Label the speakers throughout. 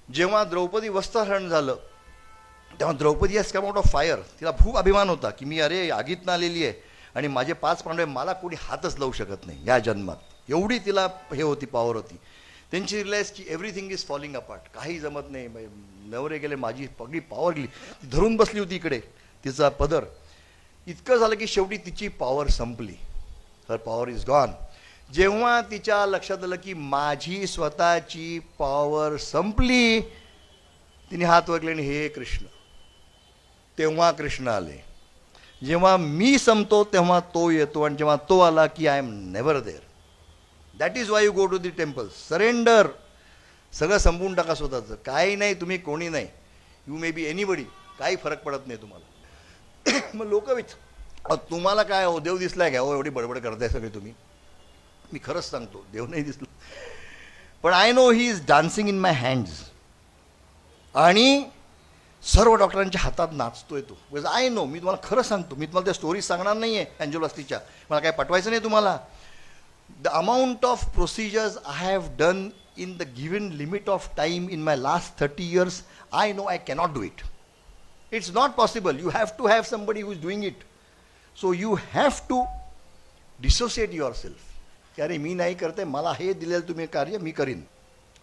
Speaker 1: जेव्हा द्रौपदी वस्त्रहरण झालं तेव्हा Draupadi has come out of fire. तिला खूप अभिमान होता की मी अरे आगीतनं आलेली आहे आणि माझे 5 पांडव मला कोणी हातच लावू शकत नाही या जन्मात. एवढी तिला हे होती, पॉवर होती. त्यांची रिलायज की एव्हरीथिंग इज फॉलिंग अपार्ट, काही जमत नाही, नवरे गेले, माझी पगडी पॉवर गेली. ती धरून बसली होती इकडे, तिचा पदर. इतकं झालं की शेवटी तिची पॉवर संपली. हर पॉवर इज गॉन. जेव्हा तिच्या लक्षात आलं की माझी स्वतःची पॉवर संपली, तिने हात वगले आणि हे कृष्ण. तेव्हा कृष्ण आले. जेव्हा मी संपतो तेव्हा तो येतो, आणि जेव्हा तो आला की I am never there. That is why you go to the temple. Surrender. सगळं संपवून टाका स्वतःचं. काही नाही, तुम्ही कोणी नाही, यू मे बी एनीबडी, काही फरक पडत नाही तुम्हाला. मग लोक तुम्हाला काय हो, देव दिसलाय का हो, एवढी बडबड करताय सगळे तुम्ही. मी खरंच सांगतो, देव नाही दिसला, पण I know he is dancing in my hands. आणि सर्व डॉक्टरांच्या हातात नाचतोय तो. बिकॉज आय नो, मी तुम्हाला खरं सांगतो, मी तुम्हाला त्या स्टोरीज सांगणार नाही आहे अँजिओप्लास्टीच्या, मला काय पटवायचं नाही तुम्हाला. The amount of procedures I have done in the given limit of time in my last 30 years, I know I cannot do it. It's not possible. You have to have somebody who is doing it. So you have to dissociate yourself. की अरे मी नाही करते, मला हे दिलेलं तुम्ही कार्य मी करीन.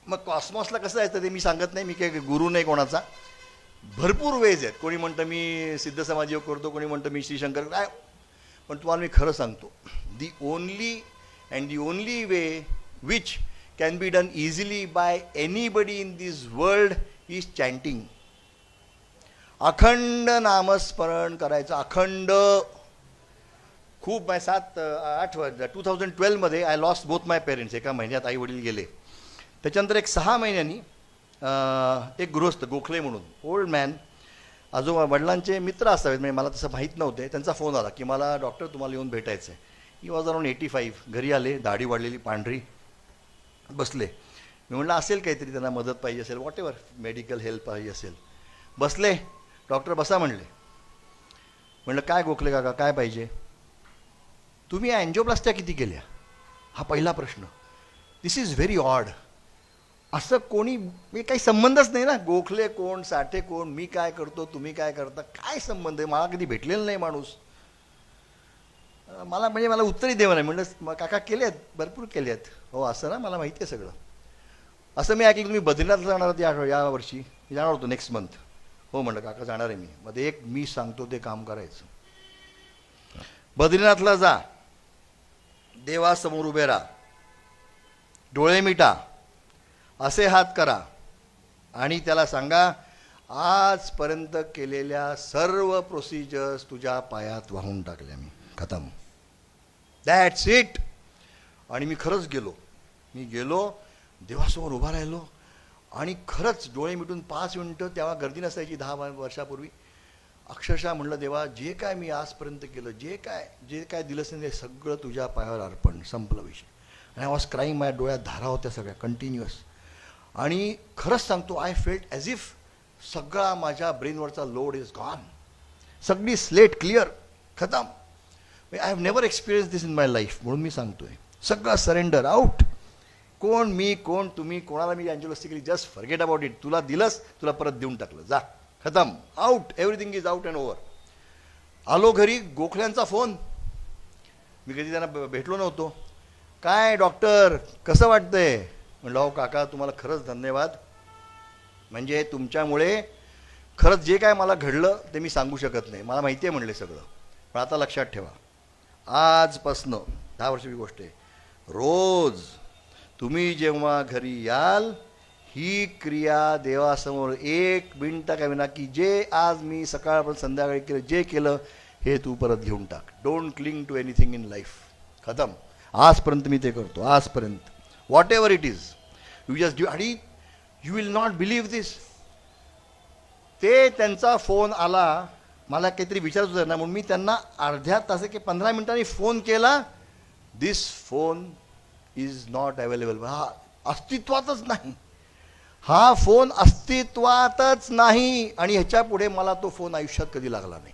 Speaker 1: मग कॉस्मॉसला कसं आहे ते मी सांगत नाही, मी काही गुरु नाही कोणाचा. भरपूर वेज आहेत. कोणी म्हणतं मी सिद्ध समाज योग करतो, कोणी म्हणतं मी श्रीशंकर काय. पण तुम्हाला मी खरं सांगतो, the only and the only way which can be done easily by anybody in this world is chanting. अखंड नामस्मरण करायचं, अखंड. खूप 2012 मध्ये I lost both my parents. एका महिन्यात आई वडील गेले. त्याच्यानंतर एक 6 महिन्यांनी एक गृहस्थ गोखले म्हणून ओल्ड मॅन, आजोबा वडिलांचे मित्र असावेत, म्हणजे मला तसं माहीत नव्हते, त्यांचा फोन आला की मला डॉक्टर तुम्हाला येऊन भेटायचं आहे. He was around 85. घरी आले, दाढी वाढलेली पांढरी, बसले. मी म्हटलं असेल काहीतरी, त्यांना मदत पाहिजे असेल, वॉट एव्हर मेडिकल हेल्प पाहिजे असेल. बसले. डॉक्टर बसा म्हणले. म्हणलं काय गोखले काका, काय पाहिजे. तुम्ही अँजिओप्लास्ट्या किती केल्या, हा पहिला प्रश्न. दिस इज व्हेरी ऑड. असं कोणी, मी काही संबंधच नाही ना. गोखले कोण, साठे कोण, मी काय करतो, तुम्ही काय करता, काय संबंध आहे. मला कधी भेटलेलं नाही माणूस. मला म्हणजे मला उत्तरही देवं नाही. म्हणलं काका केले आहेत, भरपूर केले आहेत. हो असं ना, मला माहिती आहे सगळं. असं मी ऐकलं तुम्ही बद्रीनाथला जाणार होते या वर्षी. मी जाणार होतो नेक्स्ट मंथ. हो म्हणलं काका जाणार आहे मी. मध्ये एक मी सांगतो ते काम करायचं. बद्रीनाथला जा, देवासमोर उभे राहा, डोळे मिटा, असे हात करा आणि त्याला सांगा आजपर्यंत केलेल्या सर्व प्रोसिजर्स तुझ्या पायात वाहून टाकल्या मी, खतम. That's it. आणि मी खरंच गेलो. मी गेलो, देवासमोर उभा राहिलो आणि खरंच डोळे मिटून 5 मिनटं, तेव्हा गर्दी नसायची 10 वर्षापूर्वी, अक्षरशः म्हणलं देवा जे काय मी आजपर्यंत केलं, जे काय दिलंच नाही ते सगळं तुझ्या पायावर अर्पण, संपलं विषय. आणि आय वॉज क्राईंग. माझ्या डोळ्यात धारा होत्या सगळ्या कंटिन्युअस. आणि खरंच सांगतो, आय फेल्ट ॲज इफ सगळा माझ्या ब्रेनवरचा लोड इज गॉन. सगळी स्लेट क्लिअर, खतम. I have never experience this in my life. म्हणून मी सांगतोय, सगळं सरेंडर आउट. कोण मी, कोण तुम्ही, कोणाला मी अँजिओप्लास्टी केली, जस्ट फॉरगेट अबाउट इट. तुला दिलंस, तुला परत देऊन टाकलं, जा, खतम, out. Everything is out and over. आलो घरी, गोखल्यांचा फोन. मी कधी त्यांना भेटलो नव्हतो. काय डॉक्टर कसं वाटतंय. म्हणलं हो काका तुम्हाला खरंच धन्यवाद. म्हणजे तुमच्यामुळे खरंच जे काय मला घडलं ते मी सांगू शकत नाही, मला माहिती आहे म्हणले सगळं. पण आता लक्षात ठेवा, आजपासनं 10 वर्षाची गोष्ट आहे, रोज तुम्ही जेव्हा घरी याल, ही क्रिया देवासमोर 1 मिनिटं का विना, की जे आज मी सकाळपर्यंत संध्याकाळी केलं, जे केलं हे तू परत घेऊन टाक. Don't cling to anything in life. खतम. आजपर्यंत मी ते करतो, आजपर्यंत. Whatever it is, you just do. आणि you will not believe this. ते त्यांचा फोन आला, मला काहीतरी विचारत होतं ना, म्हणून मी त्यांना अर्ध्या तास की 15 मिनिटांनी फोन केला. दिस फोन इज नॉट अवेलेबल. हा अस्तित्वातच नाही, हा फोन अस्तित्वातच नाही. आणि ह्याच्या पुढे मला तो फोन आयुष्यात कधी लागला नाही.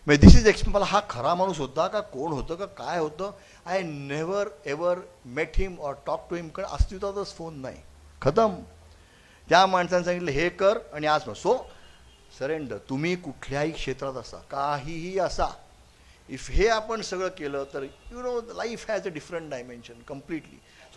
Speaker 1: म्हणजे दिस इज मला हा खरा माणूस होता का, कोण होतं का, काय होतं. I never ever met him or talk to him. कारण अस्तित्वातच फोन नाही, खतम. त्या माणसाने सांगितलं हे कर आणि आज सो सरेंडर. तुम्ही कुठल्याही क्षेत्रात असा, काहीही असा, इफ हे आपण सगळं केलं तर life has a different dimension completely.